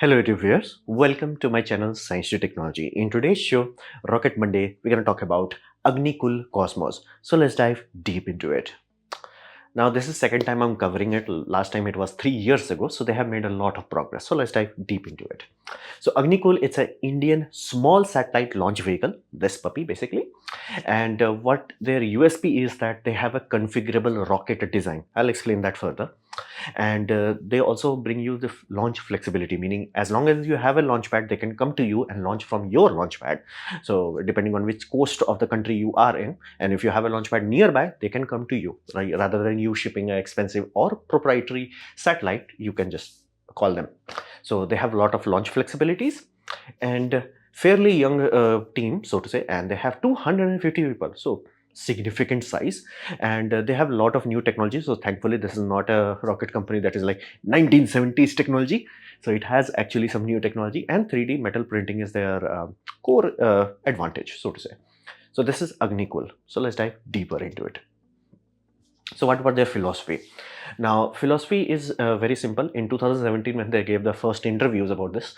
Hello YouTube viewers, welcome to my channel Science to Technology. In today's show, Rocket Monday, we're going to talk about AgniKul Cosmos. So let's dive deep into it. Now this is second time I'm covering it. Last time it was 3 years ago, so they have made a lot of progress. So let's dive deep into it. So AgniKul, it's an Indian small satellite launch vehicle, this puppy basically. And what their USP is that they have a configurable rocket design. I'll explain that further. And they also bring you the launch flexibility, meaning as long as you have a launch pad, they can come to you and launch from your launch pad. So depending on which coast of the country you are in, and if you have a launch pad nearby, they can come to you, right? Rather than you shipping an expensive or proprietary satellite, you can just call them. So they have a lot of launch flexibilities and fairly young team, so to say, and they have 250 people. So significant size, and they have a lot of new technology. So thankfully this is not a rocket company that is like 1970s technology. So it has actually some new technology, and 3D metal printing is their core advantage, so to say. So this is AgniKul. So let's dive deeper into it. So what about their philosophy? Now philosophy is very simple. In 2017 when they gave the first interviews about this,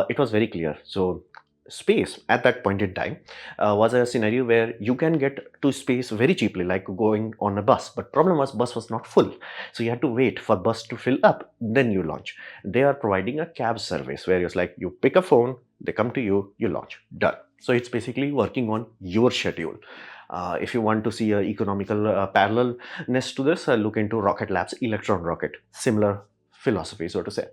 it was very clear. So space at that point in time was a scenario where you can get to space very cheaply, like going on a bus, but problem was bus was not full, so you had to wait for bus to fill up, then you launch. They are providing a cab service where it's like you pick a phone, they come to you, you launch, done. So it's basically working on your schedule. If you want to see a economical parallelness to this, look into Rocket Lab's Electron rocket, similar philosophy, so to say.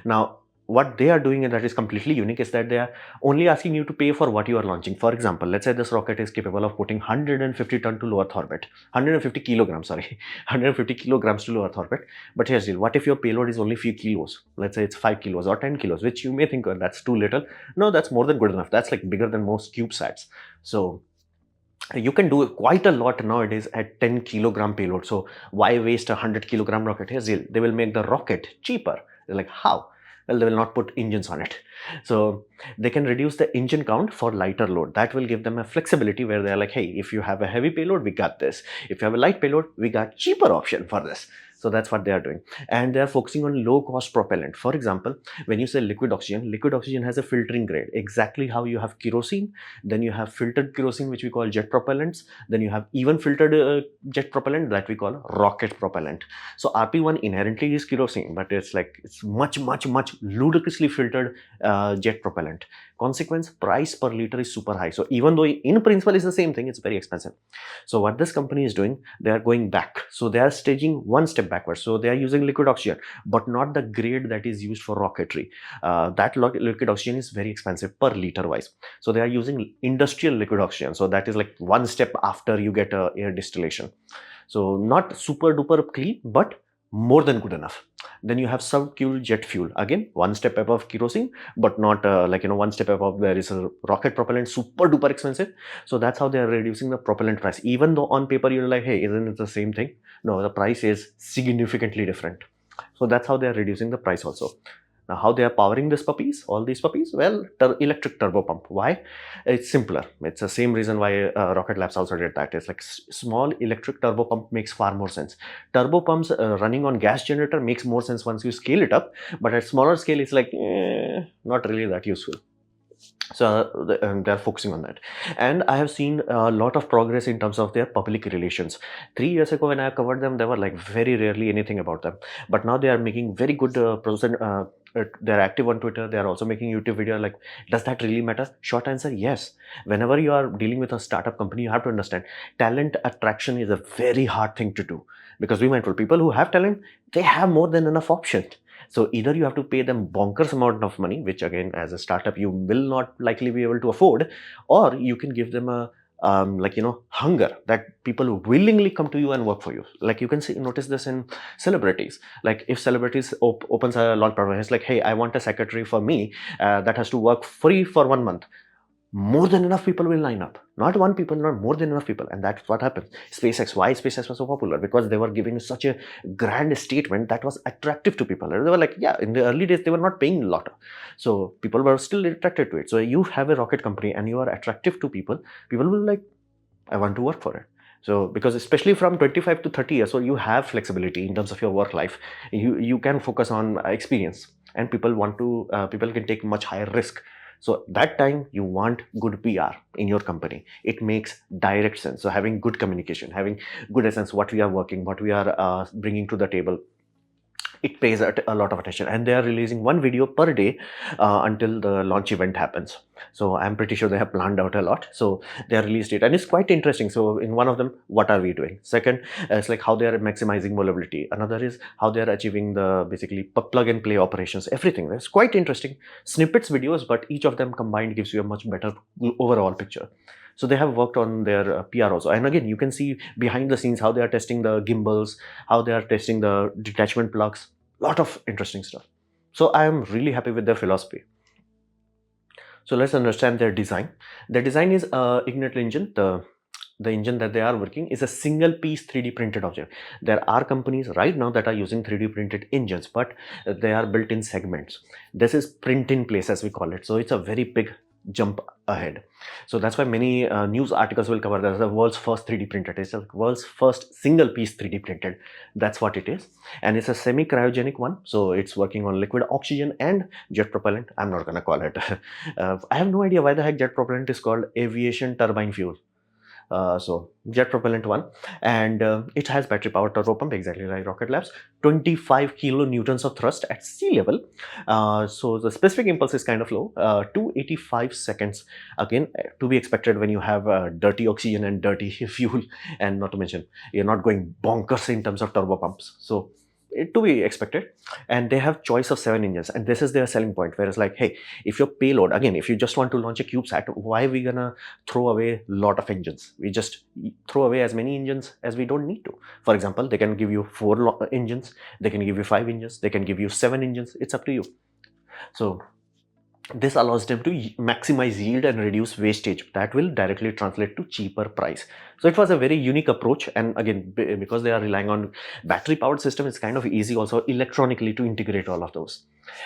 Now what they are doing, and that is completely unique, is that they are only asking you to pay for what you are launching. For example, let's say this rocket is capable of putting 150 ton to low Earth orbit, 150 kilograms, sorry, 150 kilograms to low Earth orbit. But here's the deal, what if your payload is only few kilos? Let's say it's 5 kilos or 10 kilos, which you may think, oh, that's too little. No, that's more than good enough. That's like bigger than most CubeSats. So you can do quite a lot nowadays at 10 kilogram payload. So why waste a 100 kilogram rocket? Here's the deal, they will make the rocket cheaper. They're like, how? Well, they will not put engines on it. So they can reduce the engine count for lighter load. That will give them a flexibility where they're like, hey, if you have a heavy payload, we got this. If you have a light payload, we got cheaper option for this. So that's what they are doing. And they're focusing on low cost propellant. For example, when you say liquid oxygen has a filtering grade, exactly how you have kerosene, then you have filtered kerosene, which we call jet propellants, then you have even filtered jet propellant that we call rocket propellant. So RP1 inherently is kerosene, but it's much ludicrously filtered jet propellant. Consequence, price per liter is super high. So even though in principle is the same thing, it's very expensive. So what this company is doing, they are going back. So they are staging one step backwards. So they are using liquid oxygen, but not the grade that is used for rocketry. That liquid oxygen is very expensive per liter wise. So they are using industrial liquid oxygen. So that is like one step after you get air distillation. So not super duper clean, but more than good enough. Then you have subcooled jet fuel, again one step above kerosene, but not one step above there is a rocket propellant, super duper expensive. So that's how they are reducing the propellant price, even though on paper you're like, hey, isn't it the same thing? No, the price is significantly different. So that's how they are reducing the price also. Now, how they are powering these puppies, all these puppies? Well, electric turbo pump. Why? It's simpler. It's the same reason why Rocket Labs also did that. It's like small electric turbo pump makes far more sense. Turbo pumps running on gas generator makes more sense once you scale it up, but at smaller scale, it's like not really that useful. So they're focusing on that, and I have seen a lot of progress in terms of their public relations. 3 years ago when I covered them, there were like very rarely anything about them, but now they are making very good they're active on Twitter. They are also making YouTube video. Like, does that really matter? Short answer, yes. Whenever you are dealing with a startup company, you have to understand talent attraction is a very hard thing to do, because we mindful people who have talent, they have more than enough options. So either you have to pay them bonkers amount of money, which again, as a startup, you will not likely be able to afford, or you can give them a hunger that people willingly come to you and work for you. Like you can see, notice this in celebrities. Like if celebrities opens a launch program, it's like, hey, I want a secretary for me that has to work free for 1 month. More than enough people will line up. Not one people, not more than enough people. And that's what happens. SpaceX, why SpaceX was so popular? Because they were giving such a grand statement that was attractive to people. And they were like, yeah, in the early days, they were not paying a lot. So people were still attracted to it. So you have a rocket company and you are attractive to people. People will like, I want to work for it. So because especially from 25 to 30 years, so you have flexibility in terms of your work life. You can focus on experience, and people can take much higher risk. So that time you want good PR in your company. It makes direct sense. So having good communication, having good essence, what we are working, what we are bringing to the table, it pays a lot of attention, and they are releasing one video per day until the launch event happens. So I'm pretty sure they have planned out a lot. So they are released it, and it's quite interesting. So in one of them, what are we doing? Second, it's like how they are maximizing vulnerability. Another is how they are achieving the basically plug and play operations. Everything that's quite interesting snippets videos, but each of them combined gives you a much better overall picture. So they have worked on their PR also. And again, you can see behind the scenes how they are testing the gimbals, how they are testing the detachment plugs. Lot of interesting stuff. So I am really happy with their philosophy. So let's understand their design. Their design is Ignite engine. The engine that they are working is a single piece 3D printed object. There are companies right now that are using 3D printed engines, but they are built in segments. This is print in place, as we call it. So it's a very big jump ahead. So that's why many news articles will cover that the world's first 3D printed. It's the world's first single piece 3D printed. That's what it is. And it's a semi-cryogenic one. So it's working on liquid oxygen and jet propellant. I'm not going to call it. I have no idea why the heck jet propellant is called aviation turbine fuel. So jet propellant one, and it has battery powered turbo pump, exactly like Rocket Labs. 25 kilonewtons of thrust at sea level. So the specific impulse is kind of low, 285 seconds. Again, to be expected when you have dirty oxygen and dirty fuel, and not to mention you're not going bonkers in terms of turbo pumps. So to be expected. And they have choice of 7 engines, and this is their selling point. Whereas like, hey, if your payload, again, if you just want to launch a CubeSat, why are we gonna throw away a lot of engines? We just throw away as many engines as we don't need to. For example, they can give you 4 engines, they can give you 5 engines, they can give you 7 engines. It's up to you. So this allows them to maximize yield and reduce wastage. That will directly translate to cheaper price. So it was a very unique approach, and again, because they are relying on battery powered system, it's kind of easy also electronically to integrate all of those.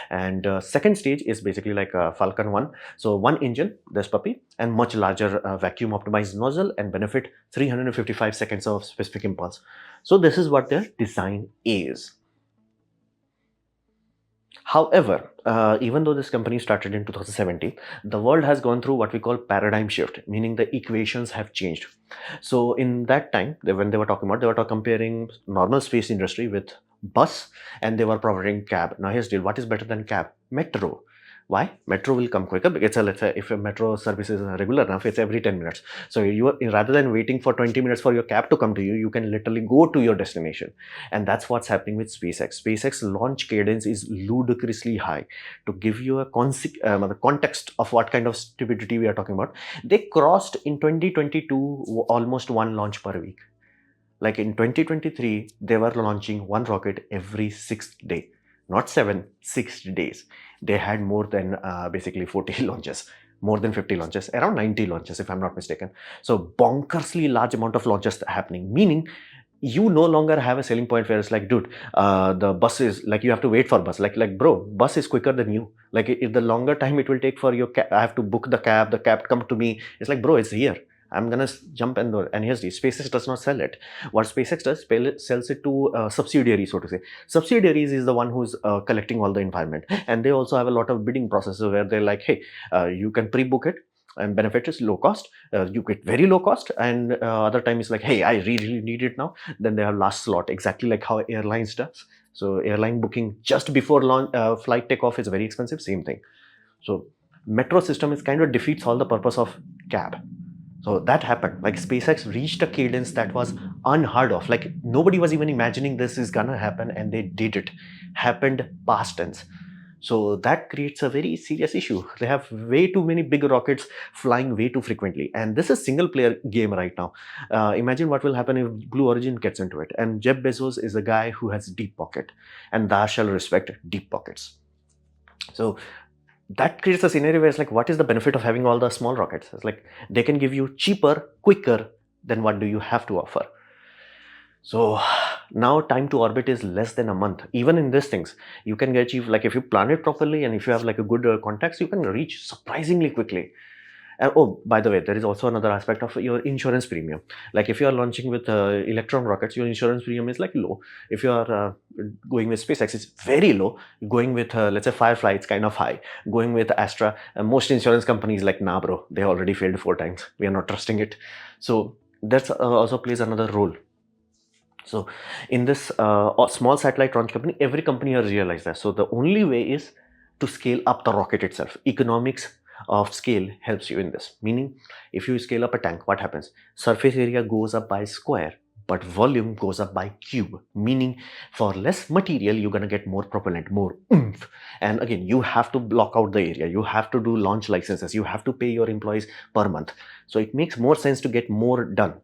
And second stage is basically like a Falcon 1. So 1 engine, this puppy, and much larger vacuum optimized nozzle, and benefit 355 seconds of specific impulse. So this is what their design is. However, even though this company started in 2017, the world has gone through what we call paradigm shift, meaning the equations have changed. So in that time, when they were talking about, they were comparing normal space industry with bus, and they were providing cab. Now here's the deal, what is better than cab? Metro. Why? Metro will come quicker. Because let's say if a metro service is regular enough, it's every 10 minutes. So you are, rather than waiting for 20 minutes for your cab to come to you, you can literally go to your destination. And that's what's happening with SpaceX. SpaceX launch cadence is ludicrously high. To give you a the context of what kind of stupidity we are talking about, they crossed in 2022 almost 1 launch per week. Like in 2023, they were launching 1 rocket every 6th day. Not 7, 6 days. They had more than basically 40 launches, more than 50 launches, around 90 launches if I'm not mistaken. So bonkersly large amount of launches happening, meaning you no longer have a selling point where it's like, dude, the bus is like, you have to wait for bus. Like bro, bus is quicker than you. Like if the longer time it will take for your cab, I have to book the cab come to me. It's like, bro, it's here. I'm gonna jump and here's the SpaceX does not sell it. What SpaceX does, sells it to subsidiaries, so to say. Subsidiaries is the one who's collecting all the environment, and they also have a lot of bidding processes where they're like, hey, you can pre-book it, and benefit is low cost. You get very low cost, and other time is like, hey, I really need it now. Then they have last slot, exactly like how airlines does. So airline booking just before launch, flight takeoff is very expensive. Same thing. So metro system is kind of defeats all the purpose of cab. So that happened. Like SpaceX reached a cadence that was unheard of. Like nobody was even imagining this is gonna happen, and they did it. Happened past tense. So that creates a very serious issue. They have way too many big rockets flying way too frequently. And this is single player game right now. Imagine what will happen if Blue Origin gets into it. And Jeff Bezos is a guy who has deep pocket, and thou shall respect deep pockets. So that creates a scenario where it's like, what is the benefit of having all the small rockets? It's like they can give you cheaper, quicker, then what do you have to offer? So now time to orbit is less than a month. Even in these things, you can achieve, like if you plan it properly and if you have like a good contacts, you can reach surprisingly quickly. And oh, by the way, there is also another aspect of your insurance premium. Like if you are launching with Electron rockets, your insurance premium is like low. If you are going with SpaceX, it's very low. Going with let's say Firefly, it's kind of high. Going with Astra, most insurance companies like, nah, bro, they already failed 4 times. We are not trusting it. So that's also plays another role. So in this small satellite launch company, every company has realized that. So the only way is to scale up the rocket itself. Economics of scale helps you in this. Meaning, if you scale up a tank, what happens? Surface area goes up by square, but volume goes up by cube. Meaning, for less material, you're gonna get more propellant, more oomph. And again, you have to block out the area. You have to do launch licenses. You have to pay your employees per month. So it makes more sense to get more done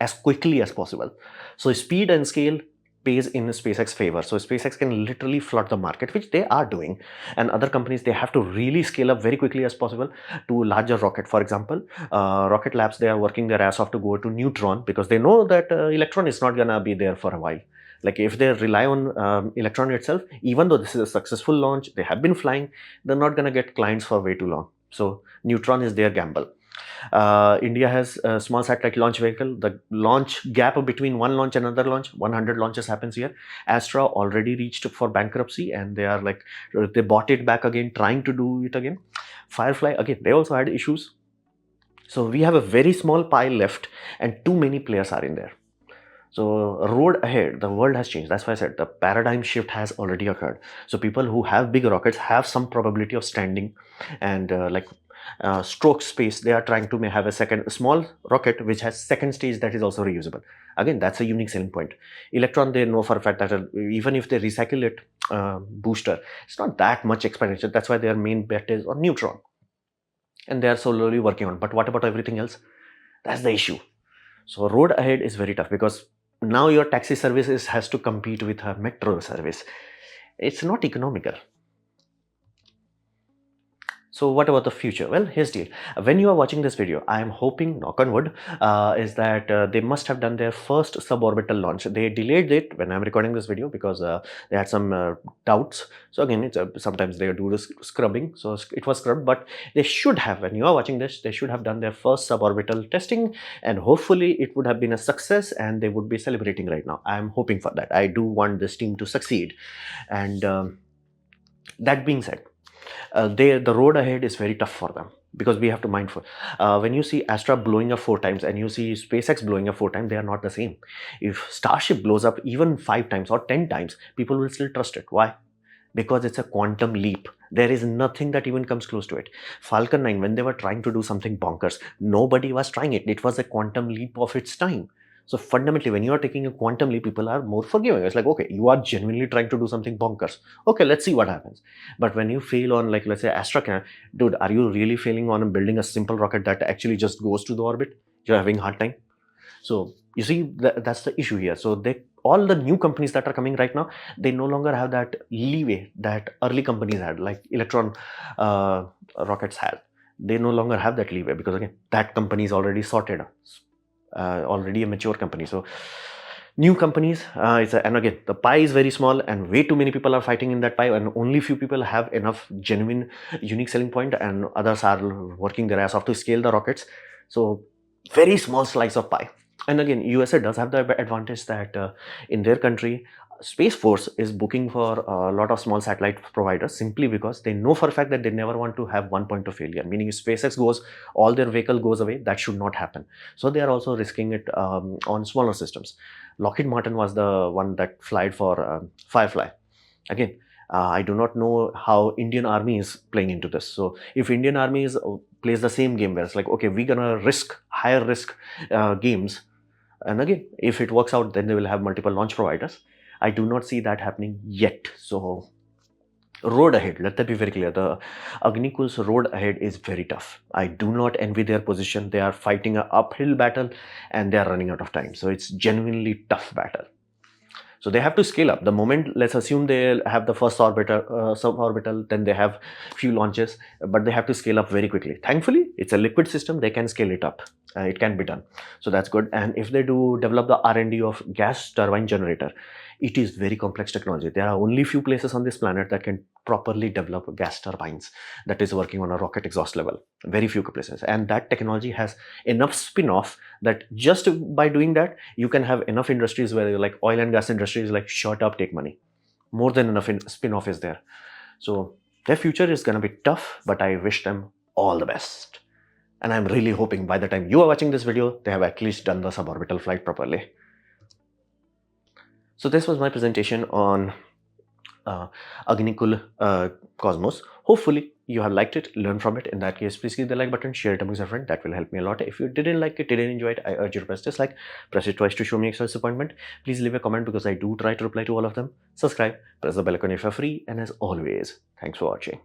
as quickly as possible. So speed and scale pays in SpaceX favor. So SpaceX can literally flood the market, which they are doing. And other companies, they have to really scale up very quickly as possible to larger rocket. For example, Rocket Labs, they are working their ass off to go to Neutron because they know that Electron is not gonna be there for a while. Like if they rely on Electron itself, even though this is a successful launch, they have been flying, they're not gonna get clients for way too long. So Neutron is their gamble. India has a small satellite launch vehicle. The launch gap between one launch and another launch, 100 launches happens here. Astra already reached for bankruptcy and they are like, they bought it back again, trying to do it again. Firefly, again, they also had issues. So we have a very small pie left and too many players are in there. So road ahead, the world has changed. That's why I said the paradigm shift has already occurred. So people who have big rockets have some probability of standing and stroke space. They are trying to have a small rocket which has second stage that is also reusable. Again, that's a unique selling point. Electron, they know for a fact that even if they recycle it, booster, it's not that much expenditure. That's why their main bet is on Neutron. And they are slowly working on. But what about everything else? That's the issue. So road ahead is very tough because now your taxi services has to compete with a metro service. It's not economical. So what about the future? Well, here's the deal. When you are watching this video, I am hoping, knock on wood, is that they must have done their first suborbital launch. They delayed it when I'm recording this video because they had some doubts. So again, it's sometimes they do this scrubbing. So it was scrubbed, but they should have, when you are watching this, they should have done their first suborbital testing and hopefully it would have been a success and they would be celebrating right now. I'm hoping for that. I do want this team to succeed. And that being said, the road ahead is very tough for them because we have to mindful. When you see Astra blowing up 4 times and you see SpaceX blowing up 4 times, they are not the same. If Starship blows up even 5 times or 10 times, people will still trust it. Why? Because it's a quantum leap. There is nothing that even comes close to it. Falcon 9, when they were trying to do something bonkers, nobody was trying it. It was a quantum leap of its time. So fundamentally, when you are taking a quantum leap, people are more forgiving. It's like, okay, you are genuinely trying to do something bonkers. Okay, let's see what happens. But when you fail on, like, let's say Astra, dude, are you really failing on building a simple rocket that actually just goes to the orbit? You're having a hard time. So you see, that's the issue here. So all the new companies that are coming right now, they no longer have that leeway that early companies had, like Electron rockets had. They no longer have that leeway because again, that company is already sorted. Already a mature company. So new companies, and again, the pie is very small and way too many people are fighting in that pie and only few people have enough genuine unique selling point and others are working their ass off to scale the rockets. So very small slice of pie. And again, USA does have the advantage that in their country, Space Force is booking for a lot of small satellite providers simply because they know for a fact that they never want to have one point of failure. Meaning if SpaceX goes, all their vehicle goes away, that should not happen. So they are also risking it on smaller systems. Lockheed Martin was the one that flied for Firefly. Again, I do not know how Indian Army is playing into this. So if Indian Army plays the same game where it's like, okay, we're gonna risk higher risk games. And again, if it works out, then they will have multiple launch providers. I do not see that happening yet. So road ahead, let that be very clear. The AgniKul's road ahead is very tough. I do not envy their position. They are fighting an uphill battle and they are running out of time. So it's genuinely tough battle. So they have to scale up. The moment, let's assume they have the first suborbital, then they have few launches, but they have to scale up very quickly. Thankfully, it's a liquid system. They can scale it up. It can be done. So that's good. And if they do develop the R&D of gas turbine generator, it is very complex technology. There are only few places on this planet that can properly develop gas turbines that is working on a rocket exhaust level. Very few places. And that technology has enough spin-off that just by doing that, you can have enough industries where like oil and gas industry is like shut up, take money. More than enough spin-off is there. So their future is going to be tough, but I wish them all the best. And I'm really hoping by the time you are watching this video, they have at least done the suborbital flight properly. So this was my presentation on AgniKul Cosmos. Hopefully you have liked it, learned from it. In that case, please click the like button, share it amongst your friends. That will help me a lot. If you didn't like it, didn't enjoy it, I urge you to press dislike. Press it twice to show me extra disappointment. Please leave a comment because I do try to reply to all of them. Subscribe, press the bell icon if you're free. And as always, thanks for watching.